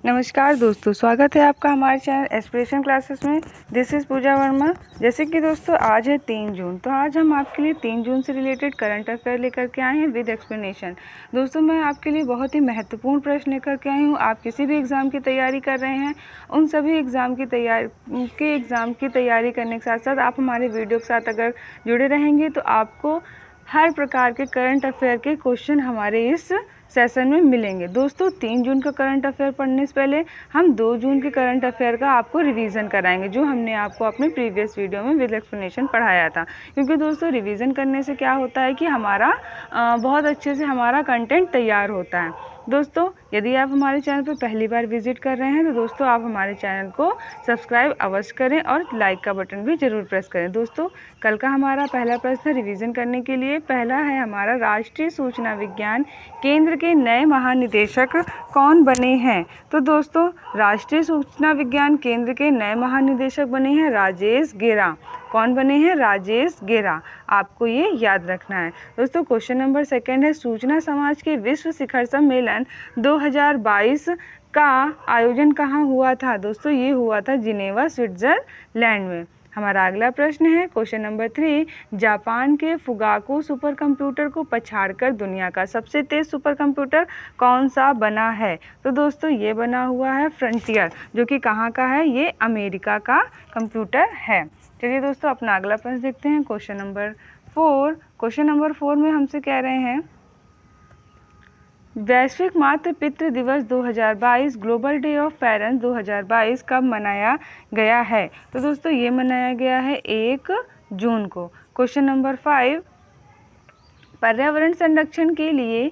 नमस्कार दोस्तों, स्वागत है आपका हमारे चैनल एस्पिरेशन क्लासेस में। दिस इज़ पूजा वर्मा। जैसे कि दोस्तों आज है 3 जून, तो आज हम आपके लिए 3 जून से रिलेटेड करंट अफेयर लेकर के आए हैं विद एक्सप्लेनेशन। दोस्तों मैं आपके लिए बहुत ही महत्वपूर्ण प्रश्न लेकर के आई हूँ। आप किसी भी एग्ज़ाम की तैयारी कर रहे हैं, उन सभी एग्ज़ाम की तैयारी करने के साथ साथ आप हमारे वीडियो के साथ अगर जुड़े रहेंगे तो आपको हर प्रकार के करंट अफेयर के क्वेश्चन हमारे इस सेशन में मिलेंगे। दोस्तों 3 जून का करंट अफेयर पढ़ने से पहले हम 2 जून के करंट अफेयर का आपको रिवीजन कराएंगे, जो हमने आपको अपने प्रीवियस वीडियो में विद एक्सप्लेनेशन पढ़ाया था। क्योंकि दोस्तों रिवीजन करने से क्या होता है कि हमारा बहुत अच्छे से हमारा कंटेंट तैयार होता है। दोस्तों यदि आप हमारे चैनल पर पहली बार विजिट कर रहे हैं तो दोस्तों आप हमारे चैनल को सब्सक्राइब अवश्य करें और लाइक का बटन भी ज़रूर प्रेस करें। दोस्तों कल का हमारा पहला प्रश्न रिवीजन करने के लिए पहला है हमारा, राष्ट्रीय सूचना विज्ञान केंद्र के नए महानिदेशक कौन बने हैं? तो दोस्तों राष्ट्रीय सूचना विज्ञान केंद्र के नए महानिदेशक बने हैं राजेश गेरा। कौन बने हैं? राजेश गेरा। आपको ये याद रखना है। दोस्तों क्वेश्चन नंबर 2 है, सूचना समाज के विश्व शिखर सम्मेलन 2022 का आयोजन कहाँ हुआ था? दोस्तों ये हुआ था जिनेवा, स्विट्जरलैंड में। हमारा अगला प्रश्न है क्वेश्चन नंबर 3, जापान के फुगाकू सुपर कंप्यूटर को पछाड़कर दुनिया का सबसे तेज सुपर कंप्यूटर कौन सा बना है? तो दोस्तों ये बना हुआ है फ्रंटियर, जो कि कहाँ का है? ये अमेरिका का कंप्यूटर है। चलिए दोस्तों अपना अगला प्रश्न देखते हैं क्वेश्चन नंबर 4। क्वेश्चन नंबर 4 में हमसे कह रहे हैं, वैश्विक मातृ पितृ दिवस 2022 ग्लोबल डे ऑफ पेरेंट्स 2022 कब मनाया गया है? तो दोस्तों ये मनाया गया है 1 जून को। क्वेश्चन नंबर 5, पर्यावरण संरक्षण के लिए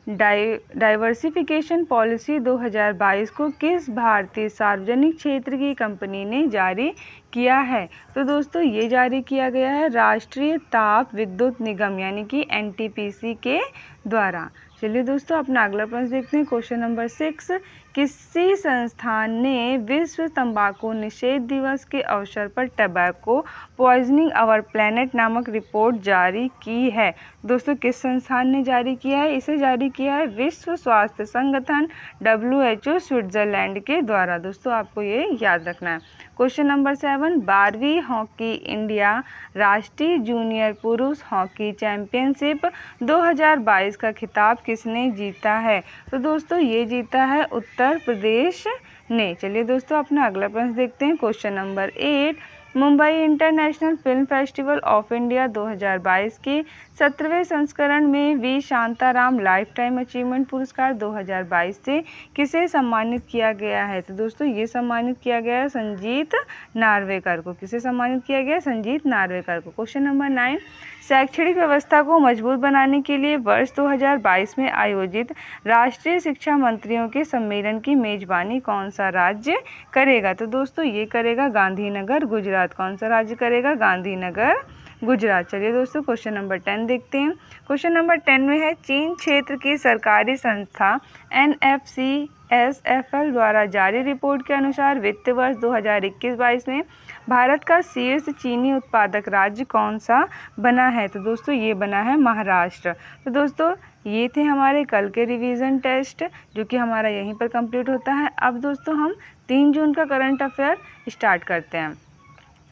डाइवर्सिफिकेशन पॉलिसी 2022 को किस भारतीय सार्वजनिक क्षेत्र की कंपनी ने जारी किया है? तो दोस्तों ये जारी किया गया है राष्ट्रीय ताप विद्युत निगम यानी कि NTPC के द्वारा। चलिए दोस्तों अपना अगला प्रश्न देखते हैं क्वेश्चन नंबर 6, किसी संस्थान ने विश्व तंबाकू निषेध दिवस के अवसर पर टबैको पॉइजनिंग आवर प्लैनेट नामक रिपोर्ट जारी की है? दोस्तों किस संस्थान ने जारी किया है? इसे जारी किया है विश्व स्वास्थ्य संगठन WHO स्विट्जरलैंड के द्वारा। दोस्तों आपको ये याद रखना है। क्वेश्चन नंबर 7, 12वीं हॉकी इंडिया राष्ट्रीय जूनियर पुरुष हॉकी चैंपियनशिप 2022 का खिताब किसने जीता है? तो दोस्तों ये जीता है उत्तर प्रदेश ने। चलिए दोस्तों अपना अगला प्रश्न देखते हैं question number 8, Mumbai international film festival of India 2022 के 17वें संस्करण में V Shantaram lifetime achievement पुरस्कार 2022 से किसे सम्मानित किया गया है? तो दोस्तों ये सम्मानित किया गया है संजीत नार्वेकर को। किसे सम्मानित किया गया? संजीत नार्वेकर को। क्वेश्चन नंबर 9, शैक्षणिक व्यवस्था को मजबूत बनाने के लिए वर्ष 2022 में आयोजित राष्ट्रीय शिक्षा मंत्रियों के सम्मेलन की मेजबानी कौन सा राज्य करेगा? तो दोस्तों ये करेगा गांधीनगर, गुजरात। कौन सा राज्य करेगा? गांधीनगर, गुजरात। चलिए दोस्तों क्वेश्चन नंबर 10 देखते हैं। क्वेश्चन नंबर 10 में है, चीन क्षेत्र की सरकारी संस्था NFCSFL द्वारा जारी रिपोर्ट के अनुसार वित्त वर्ष 2021-22 में भारत का शीर्ष चीनी उत्पादक राज्य कौन सा बना है? तो दोस्तों ये बना है महाराष्ट्र। तो दोस्तों ये थे हमारे कल के रिवीजन टेस्ट, जो कि हमारा यहीं पर कंप्लीट होता है। अब दोस्तों हम 3 जून का करंट अफेयर स्टार्ट करते हैं।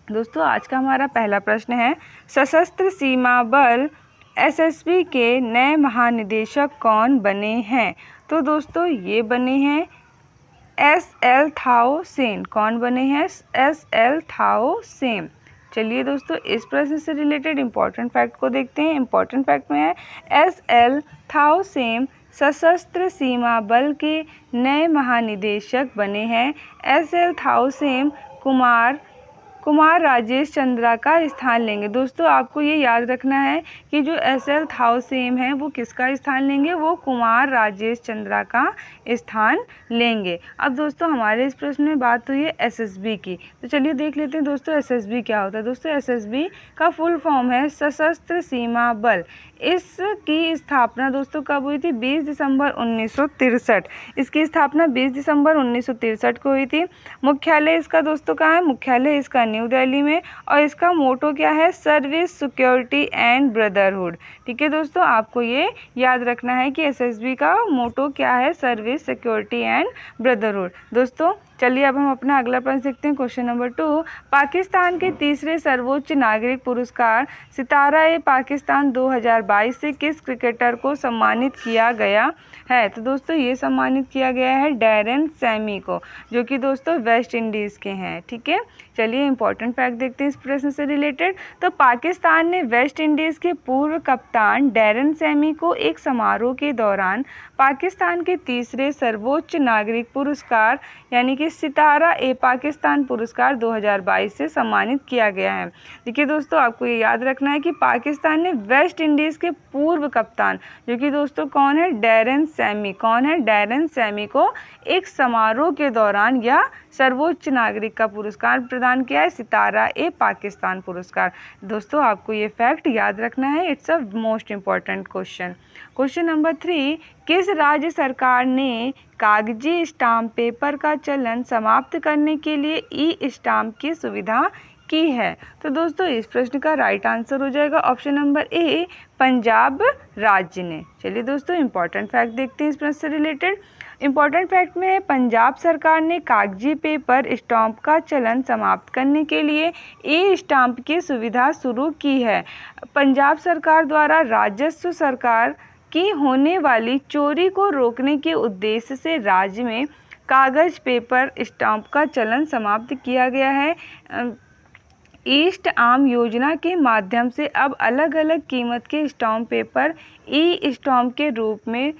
दोस्तों आज का हमारा पहला प्रश्न है, सशस्त्र सीमा बल SSB के नए महानिदेशक कौन बने हैं? तो दोस्तों ये बने हैं SL थाओ सेन। कौन बने हैं? SL थाओ सेन। चलिए दोस्तों इस प्रश्न से रिलेटेड इंपॉर्टेंट फैक्ट को देखते हैं। इंपॉर्टेंट फैक्ट में है, SL थाओ सेन सशस्त्र सीमा बल के नए महानिदेशक बने हैं। SL थाओ सेन कुमार राजेश चंद्रा का स्थान लेंगे। दोस्तों आपको ये याद रखना है कि जो SL थाओ सेन है वो किसका स्थान लेंगे? वो कुमार राजेश चंद्रा का स्थान लेंगे। अब दोस्तों हमारे इस प्रश्न में बात हुई है SSB की, तो चलिए देख लेते हैं दोस्तों SSB क्या होता है। दोस्तों SSB का फुल फॉर्म है सशस्त्र सीमा बल। इसकी स्थापना दोस्तों कब हुई थी? 20 दिसंबर 1963। इसकी स्थापना 20 दिसंबर 1963 को हुई थी। मुख्यालय इसका दोस्तों कहाँ है? मुख्यालय इसका न्यू दिल्ली में, और इसका मोटो क्या है, सर्विस, सिक्योरिटी एंड ब्रदरहुड। ठीक है दोस्तों, आपको ये याद रखना है कि एसएसबी का मोटो क्या है, सर्विस, सिक्योरिटी एंड ब्रदरहुड। दोस्तों चलिए अब हम अपना अगला प्रश्न देखते हैं। क्वेश्चन नंबर 2, पाकिस्तान के तीसरे सर्वोच्च नागरिक पुरस्कार सितारा-ए-पाकिस्तान 2022 से किस क्रिकेटर को सम्मानित किया गया है? तो दोस्तों ये सम्मानित किया गया है डैरेन सैमी को, जो कि दोस्तों वेस्ट इंडीज़ के हैं। ठीक है, चलिए इंपॉर्टेंट फैक्ट देखते हैं इस प्रश्न से रिलेटेड। तो पाकिस्तान ने वेस्ट इंडीज़ के पूर्व कप्तान डैरेन सैमी को एक समारोह के दौरान पाकिस्तान के तीसरे सर्वोच्च नागरिक पुरस्कार यानी कि सितारा-ए-पाकिस्तान पुरस्कार 2022 से सम्मानित किया गया है। देखिए दोस्तों, आपको ये याद रखना है कि पाकिस्तान ने वेस्ट इंडीज़ के पूर्व कप्तान, जो कि दोस्तों कौन है, डैरेन सैमी, कौन है, डैरेन सैमी को एक समारोह के दौरान या सर्वोच्च नागरिक का पुरस्कार प्रदान किया है, सितारा-ए-पाकिस्तान पुरस्कार। दोस्तों आपको ये फैक्ट याद रखना है, it's a most important question. Question number 3, किस राज्य सरकार ने कागजी स्टाम्प पेपर का चलन समाप्त करने के लिए ई स्टाम्प की सुविधा की है? तो दोस्तों इस प्रश्न का राइट आंसर हो जाएगा ऑप्शन नंबर ए, पंजाब राज्य ने। चलिए दोस्तों इंपॉर्टेंट फैक्ट देखते हैं इस प्रश्न से रिलेटेड। इंपॉर्टेंट फैक्ट में है, पंजाब सरकार ने कागजी पेपर स्टाम्प का चलन समाप्त करने के लिए ई स्टाम्प की सुविधा शुरू की है। पंजाब सरकार द्वारा राजस्व सरकार की होने वाली चोरी को रोकने के उद्देश्य से राज्य में कागज पेपर स्टाम्प का चलन समाप्त किया गया है। ईस्ट आम योजना के माध्यम से अब अलग अलग कीमत के स्टाम्प पेपर ई स्टाम्प के रूप में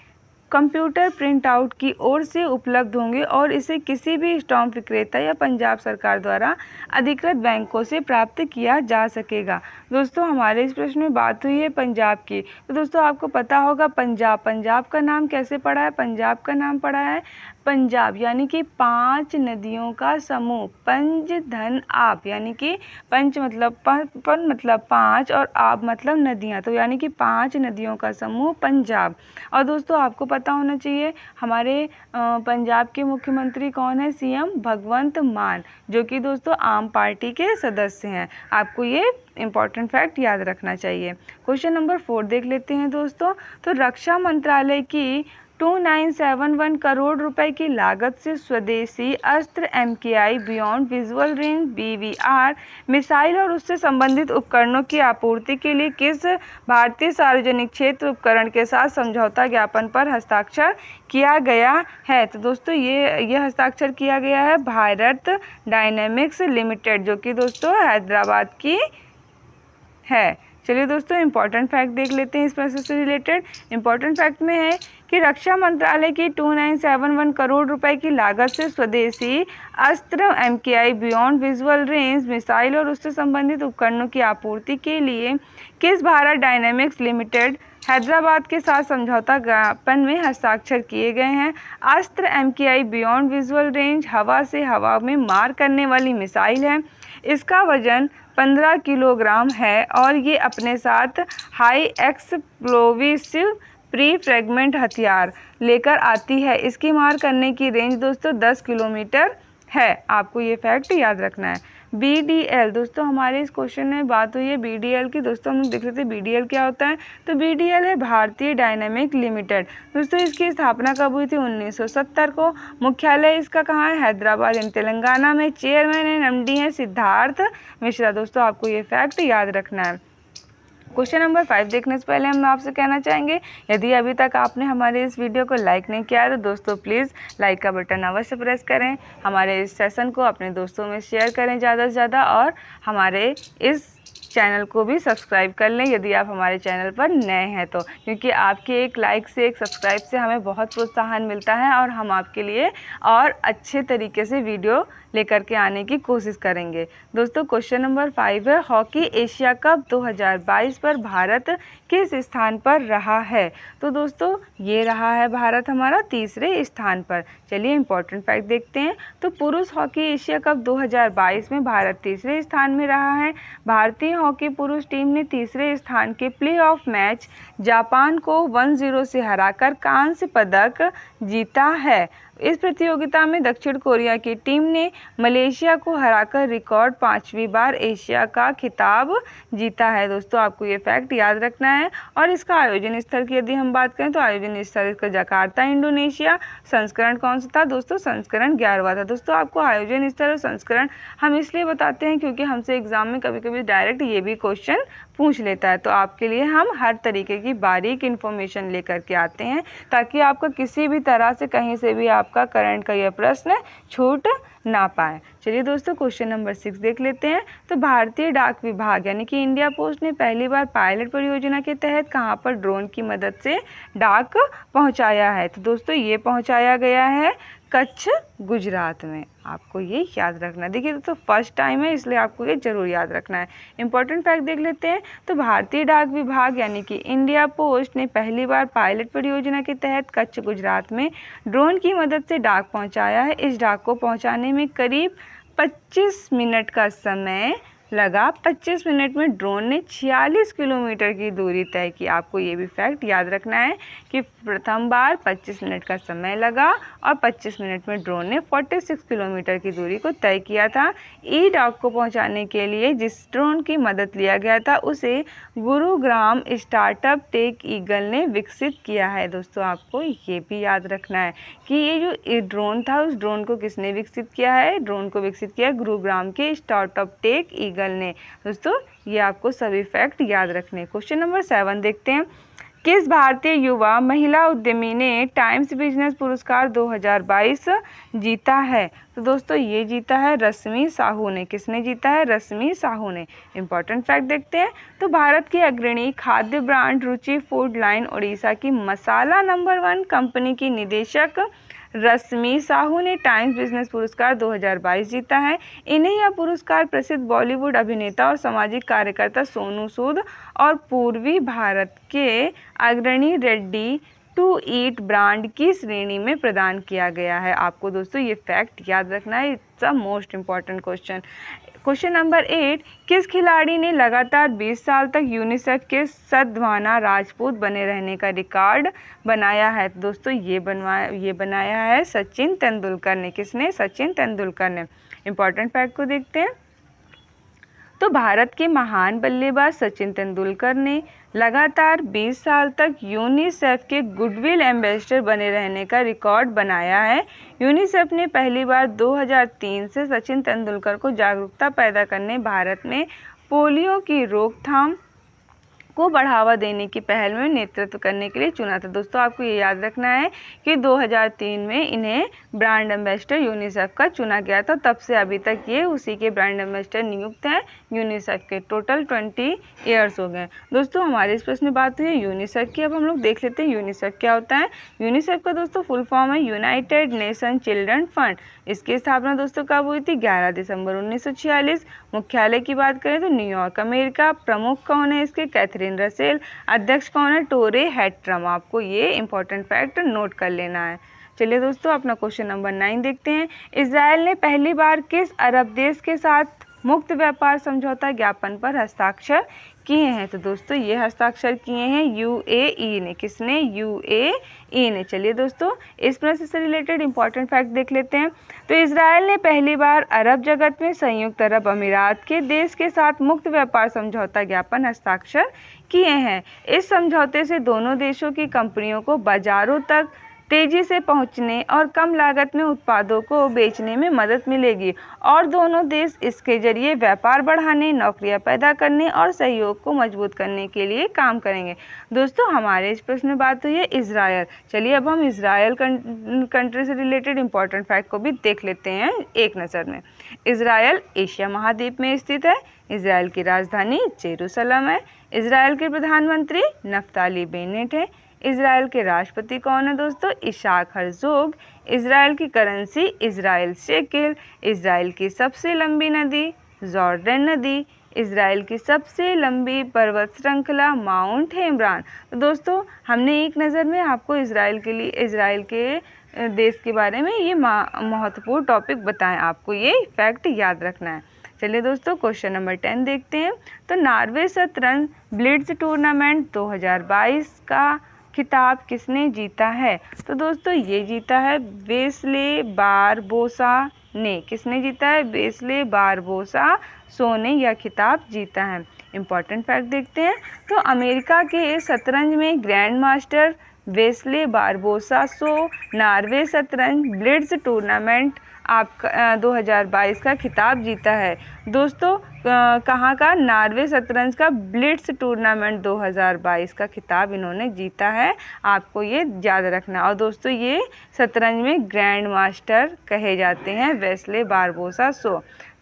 कंप्यूटर प्रिंट आउट की ओर से उपलब्ध होंगे और इसे किसी भी स्टाम्प विक्रेता या पंजाब सरकार द्वारा अधिकृत बैंकों से प्राप्त किया जा सकेगा। दोस्तों हमारे इस प्रश्न में बात हुई है पंजाब की, तो दोस्तों आपको पता होगा पंजाब का नाम कैसे पड़ा है? पंजाब का नाम पड़ा है पंजाब यानी कि 5 नदियों का समूह, पंज धन आप, यानी कि पंच मतलब पन मतलब 5 और आप मतलब नदियाँ, तो यानी कि 5 नदियों का समूह पंजाब। और दोस्तों आपको पता होना चाहिए हमारे पंजाब के मुख्यमंत्री कौन है? सीएम भगवंत मान, जो कि दोस्तों आम पार्टी के सदस्य हैं। आपको ये इम्पॉर्टेंट फैक्ट याद रखना चाहिए। क्वेश्चन नंबर 4 देख लेते हैं दोस्तों। तो रक्षा मंत्रालय की 2971 करोड़ रुपए की लागत से स्वदेशी अस्त्र MKI beyond visual range BVR missile और उससे संबंधित उपकरणों की आपूर्ति के लिए किस भारतीय सार्वजनिक क्षेत्र उपकरण के साथ समझौता ज्ञापन पर हस्ताक्षर किया गया है? तो दोस्तों ये हस्ताक्षर किया गया है भारत डायनेमिक्स लिमिटेड, जो कि दोस्तों हैदराबाद की है। चलिए दोस्तों इंपॉर्टेंट फैक्ट देख लेते हैं इस प्रश्न से रिलेटेड। इंपॉर्टेंट फैक्ट में है कि रक्षा मंत्रालय की 2971 करोड़ रुपए की लागत से स्वदेशी अस्त्र MKI beyond visual range missile और उससे संबंधित उपकरणों की आपूर्ति के लिए किस भारत डायनेमिक्स लिमिटेड हैदराबाद के साथ समझौता ज्ञापन में हस्ताक्षर किए गए हैं? अस्त्र MKI बियॉन्ड विजुअल रेंज हवा से हवा में मार करने वाली मिसाइल है। इसका वजन 15 किलोग्राम है और ये अपने साथ हाई एक्सप्लोसिव प्री फ्रैगमेंट हथियार लेकर आती है। इसकी मार करने की रेंज दोस्तों 10 किलोमीटर है। आपको ये फैक्ट याद रखना है। BDL दोस्तों हमारे इस क्वेश्चन में बात हुई है BDL की। दोस्तों हम लोग देख लेते हैं BDL क्या होता है। तो BDL है भारतीय डायनेमिक लिमिटेड। दोस्तों इसकी स्थापना कब हुई थी? 1970 को। मुख्यालय इसका कहाँ है? हैदराबाद इन तेलंगाना में। चेयरमैन एंड MD है सिद्धार्थ मिश्रा। दोस्तों आपको ये फैक्ट याद रखना है। क्वेश्चन नंबर 5 देखने से पहले हम आपसे कहना चाहेंगे, यदि अभी तक आपने हमारे इस वीडियो को लाइक नहीं किया है तो दोस्तों प्लीज़ लाइक का बटन अवश्य प्रेस करें। हमारे इस सेशन को अपने दोस्तों में शेयर करें ज़्यादा से ज़्यादा, और हमारे इस चैनल को भी सब्सक्राइब कर लें यदि आप हमारे चैनल पर नए हैं तो, क्योंकि आपके एक लाइक से, एक सब्सक्राइब से हमें बहुत प्रोत्साहन मिलता है और हम आपके लिए और अच्छे तरीके से वीडियो लेकर के आने की कोशिश करेंगे। दोस्तों क्वेश्चन नंबर 5 है, हॉकी एशिया कप 2022 पर भारत किस स्थान पर रहा है? तो दोस्तों ये रहा है भारत हमारा तीसरे स्थान पर। चलिए इंपॉर्टेंट फैक्ट देखते हैं। तो पुरुष हॉकी एशिया कप 2022 में भारत तीसरे स्थान में रहा है। भारतीय हॉकी पुरुष टीम ने तीसरे स्थान के प्लेऑफ मैच जापान को 1-0 से हराकर कांस्य पदक जीता है। इस प्रतियोगिता में दक्षिण कोरिया की टीम ने मलेशिया को हराकर रिकॉर्ड 5वीं बार एशिया का खिताब जीता है। दोस्तों आपको ये फैक्ट याद रखना है। और इसका आयोजन स्थल की यदि हम बात करें तो आयोजन स्थल इसका जकार्ता इंडोनेशिया। संस्करण कौन सा था दोस्तों? संस्करण 11वां था। दोस्तों आपको आयोजन स्थल और संस्करण हम इसलिए बताते हैं क्योंकि हमसे एग्जाम में कभी कभी डायरेक्ट ये भी क्वेश्चन पूछ लेता है, तो आपके लिए हम हर तरीके की बारीक इन्फॉर्मेशन लेकर के आते हैं ताकि आपका किसी भी तरह से कहीं से भी आपका करंट का यह प्रश्न छूट ना पाए। चलिए दोस्तों क्वेश्चन नंबर 6 देख लेते हैं। तो भारतीय डाक विभाग यानी कि इंडिया पोस्ट ने पहली बार पायलट परियोजना के तहत कहां पर ड्रोन की मदद से डाक पहुंचाया है? तो दोस्तों ये पहुंचाया गया है कच्छ गुजरात में। आपको ये याद रखना है। देखिए दोस्तों फर्स्ट टाइम है इसलिए आपको ये जरूर याद रखना है। इंपॉर्टेंट फैक्ट देख लेते हैं। तो भारतीय डाक विभाग यानी कि इंडिया पोस्ट ने पहली बार पायलट परियोजना के तहत कच्छ गुजरात में ड्रोन की मदद से डाक पहुंचाया है। इस डाक को पहुंचाने में करीब 25 मिनट का समय लगा। 25 मिनट में ड्रोन ने 46 किलोमीटर की दूरी तय की। आपको ये भी फैक्ट याद रखना है कि प्रथम बार 25 मिनट का समय लगा और 25 मिनट में ड्रोन ने 46 किलोमीटर की दूरी को तय किया था। ई डाक को पहुंचाने के लिए जिस ड्रोन की मदद लिया गया था उसे गुरुग्राम स्टार्टअप टेक ईगल ने विकसित किया है। दोस्तों आपको ये भी याद रखना है कि ये जो ड्रोन था उस ड्रोन को किसने विकसित किया है? ड्रोन को विकसित किया गुरुग्राम के स्टार्टअप टेक ईगल ने। दोस्तों ये आपको सभी फैक्ट याद रखने। क्वेश्चन नंबर 7 देखते हैं। किस भारतीय युवा महिला उद्यमी ने टाइम्स बिजनेस पुरस्कार 2022 जीता है? तो दोस्तों ये जीता है रश्मि साहू ने। किसने जीता है? रश्मि साहू ने। इंपॉर्टेंट फैक्ट देखते हैं। तो भारत की अग्रणी खाद्य ब्रांड रुचि फूड लाइन ओडिशा की मसाला नंबर 1 कंपनी की निदेशक रश्मि साहू ने टाइम्स बिजनेस पुरस्कार 2022 जीता है। इन्हें यह पुरस्कार प्रसिद्ध बॉलीवुड अभिनेता और सामाजिक कार्यकर्ता सोनू सूद और पूर्वी भारत के अग्रणी रेड्डी टू ईट ब्रांड की श्रेणी में प्रदान किया गया है। आपको दोस्तों ये फैक्ट याद रखना है। It's a most important question. Question number 8। किस खिलाड़ी ने लगातार 20 साल तक यूनिसेफ के सद्भावना राजपूत बने रहने का रिकॉर्ड बनाया है? दोस्तों ये बनाया है सचिन तेंदुलकर ने। किसने? सचिन तेंदुलकर ने। इंपॉर्टेंट फैक्ट को देखते हैं। तो भारत के महान बल्लेबाज सचिन तेंदुलकर ने लगातार 20 साल तक यूनिसेफ के गुडविल एम्बेसडर बने रहने का रिकॉर्ड बनाया है। यूनिसेफ ने पहली बार 2003 से सचिन तेंदुलकर को जागरूकता पैदा करने, भारत में पोलियो की रोकथाम को बढ़ावा देने की पहल में नेतृत्व करने के लिए चुना था। दोस्तों आपको ये याद रखना है कि 2003 में इन्हें ब्रांड एम्बेसडर यूनिसेफ का चुना गया था। तब से अभी तक ये उसी के ब्रांड एम्बेसडर नियुक्त हैं यूनिसेफ के। टोटल 20 ईयर्स हो गए। दोस्तों हमारे इस प्रश्न में बात हुई है यूनिसेफ की। अब हम लोग देख लेते हैं यूनिसेफ क्या होता है। यूनिसेफ का दोस्तों फुल फॉर्म है यूनाइटेड नेशन चिल्ड्रन फंड। इसकी स्थापना दोस्तों कब हुई थी? 11 दिसंबर 1946। मुख्यालय की बात करें तो न्यूयॉर्क अमेरिका। प्रमुख कौन है इसके? Catherine Russell. अध्यक्ष कौन है? टोरे हैट्रम। आपको ये इंपॉर्टेंट फैक्ट नोट कर लेना है। चलिए दोस्तों अपना क्वेश्चन नंबर 9 देखते हैं। इजराइल ने पहली बार किस अरब देश के साथ मुक्त व्यापार समझौता ज्ञापन पर हस्ताक्षर किए हैं? तो दोस्तों ये हस्ताक्षर किए हैं यूएई ने। किसने? यूएई ने। चलिए दोस्तों इस प्रश्न से रिलेटेड इंपॉर्टेंट फैक्ट देख लेते हैं। तो इजराइल ने पहली बार अरब जगत में संयुक्त अरब अमीरात के देश के साथ मुक्त व्यापार समझौता ज्ञापन हस्ताक्षर किए हैं। इस समझौते से दोनों देशों की कंपनियों को बाजारों तक तेजी से पहुंचने और कम लागत में उत्पादों को बेचने में मदद मिलेगी और दोनों देश इसके जरिए व्यापार बढ़ाने, नौकरियां पैदा करने और सहयोग को मजबूत करने के लिए काम करेंगे। दोस्तों हमारे इस प्रश्न में बात हुई है इजराइल। चलिए अब हम इजराइल कंट्री से रिलेटेड इंपॉर्टेंट फैक्ट को भी देख लेते हैं एक नज़र में। इजराइल एशिया महाद्वीप में स्थित है। इजराइल की राजधानी जेरूसलम है। इजराइल के प्रधानमंत्री नफ्ताली बेनेट है। इजराइल के राष्ट्रपति कौन है दोस्तों? इशाक हर्जोग। इजराइल की करेंसी इजराइल शेकेल। इजराइल की सबसे लंबी नदी जॉर्डन नदी। इजराइल की सबसे लंबी पर्वत श्रृंखला माउंट हेम्ब्रान। तो दोस्तों हमने एक नज़र में आपको इजराइल के देश के बारे में ये महत्वपूर्ण टॉपिक बताएं। आपको ये फैक्ट याद रखना है। चलिए दोस्तों क्वेश्चन नंबर 10 देखते हैं। तो नॉर्वे शतरंज ब्लिट्ज टूर्नामेंट 2022 का खिताब किसने जीता है? तो दोस्तों ये जीता है वेस्ले बारबोसा ने। किसने जीता है? वेस्ले बारबोसा ने यह खिताब जीता है। इम्पॉर्टेंट फैक्ट देखते हैं। तो अमेरिका के शतरंज में grand master Wesley Barbosa Norway शतरंज ब्लिट्ज टूर्नामेंट आपका 2022 का खिताब जीता है। दोस्तों कहाँ का? नॉर्वे शतरंज का ब्लिट्ज टूर्नामेंट 2022 का खिताब इन्होंने जीता है। आपको ये याद रखना। और दोस्तों ये शतरंज में ग्रैंड मास्टर कहे जाते हैं वेस्ले बारबोसा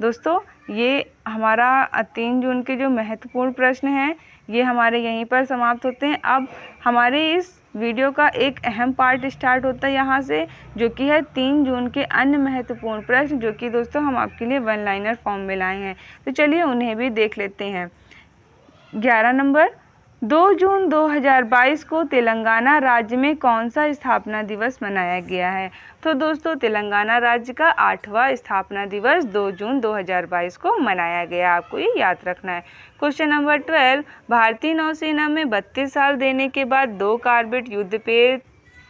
दोस्तों ये हमारा 3 जून के जो महत्वपूर्ण प्रश्न हैं ये हमारे यहीं पर समाप्त होते हैं। अब हमारे इस वीडियो का एक अहम पार्ट स्टार्ट होता है यहाँ से, जो कि है 3 जून के अन्य महत्वपूर्ण प्रश्न, जो कि दोस्तों हम आपके लिए वन लाइनर फॉर्म में लाए हैं। तो चलिए उन्हें भी देख लेते हैं। 11 नंबर, 2 जून 2022 को तेलंगाना राज्य में कौन सा स्थापना दिवस मनाया गया है? तो दोस्तों तेलंगाना राज्य का 8वां स्थापना दिवस 2 जून 2022 को मनाया गया। आपको ये याद रखना है। क्वेश्चन नंबर 12, भारतीय नौसेना में 32 साल देने के बाद 2 कार्बेट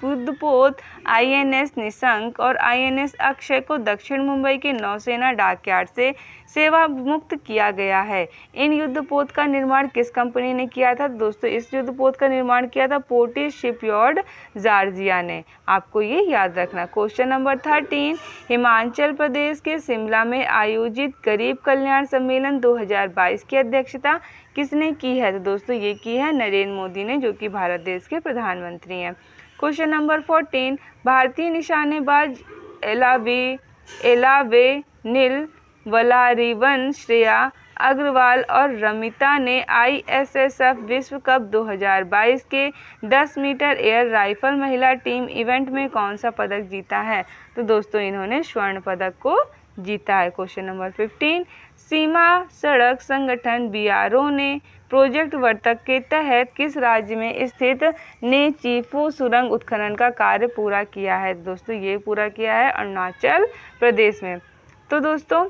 युद्धपोत INS निशंक और INS अक्षय को दक्षिण मुंबई के नौसेना डॉकयार्ड से सेवा मुक्त किया गया है। इन युद्धपोत का निर्माण किस कंपनी ने किया था? दोस्तों इस युद्धपोत का निर्माण किया था पोर्टिस शिपयार्ड जॉर्जिया ने। आपको ये याद रखना। क्वेश्चन नंबर 13, हिमाचल प्रदेश के शिमला में आयोजित गरीब कल्याण सम्मेलन 2022 की अध्यक्षता किसने की है? तो दोस्तों ये की है नरेंद्र मोदी ने, जो कि भारत देश के प्रधानमंत्री हैं। क्वेश्चन नंबर 14, भारतीय निशानेबाज एलावेनिल वलारिवन, श्रेया अग्रवाल और रमिता ने ISSF विश्व कप 2022 के 10 मीटर एयर राइफल महिला टीम इवेंट में कौन सा पदक जीता है? तो दोस्तों इन्होंने स्वर्ण पदक को जीता है। क्वेश्चन नंबर 15, सीमा सड़क संगठन BRO ने प्रोजेक्ट वर्तक के तहत किस राज्य में स्थित नेचीफू सुरंग उत्खनन का कार्य पूरा किया है? दोस्तों ये पूरा किया है अरुणाचल प्रदेश में। तो दोस्तों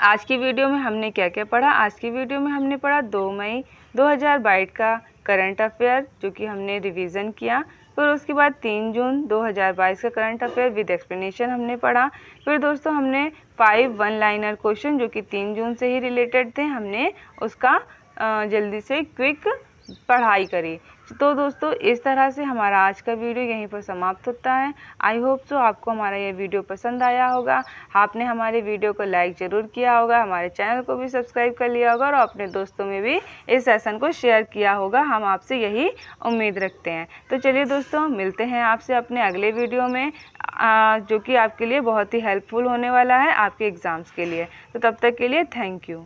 आज की वीडियो में हमने क्या क्या पढ़ा? आज की वीडियो में हमने पढ़ा 2 मई 2022 का करंट अफेयर, जो कि हमने रिवीजन किया। फिर उसके बाद 3 जून 2022 का करंट अफेयर विद एक्सप्लेनेशन हमने पढ़ा। फिर दोस्तों हमने 5 वन लाइनर क्वेश्चन, जो कि 3 जून से ही रिलेटेड थे, हमने उसका जल्दी से क्विक पढ़ाई करी। तो दोस्तों इस तरह से हमारा आज का वीडियो यहीं पर समाप्त होता है। आई होप सो आपको हमारा ये वीडियो पसंद आया होगा। आपने हमारे वीडियो को लाइक ज़रूर किया होगा, हमारे चैनल को भी सब्सक्राइब कर लिया होगा और अपने दोस्तों में भी इस सेशन को शेयर किया होगा। हम आपसे यही उम्मीद रखते हैं। तो चलिए दोस्तों मिलते हैं आपसे अपने अगले वीडियो में, जो कि आपके लिए बहुत ही हेल्पफुल होने वाला है आपके एग्ज़ाम्स के लिए। तो तब तक के लिए थैंक यू।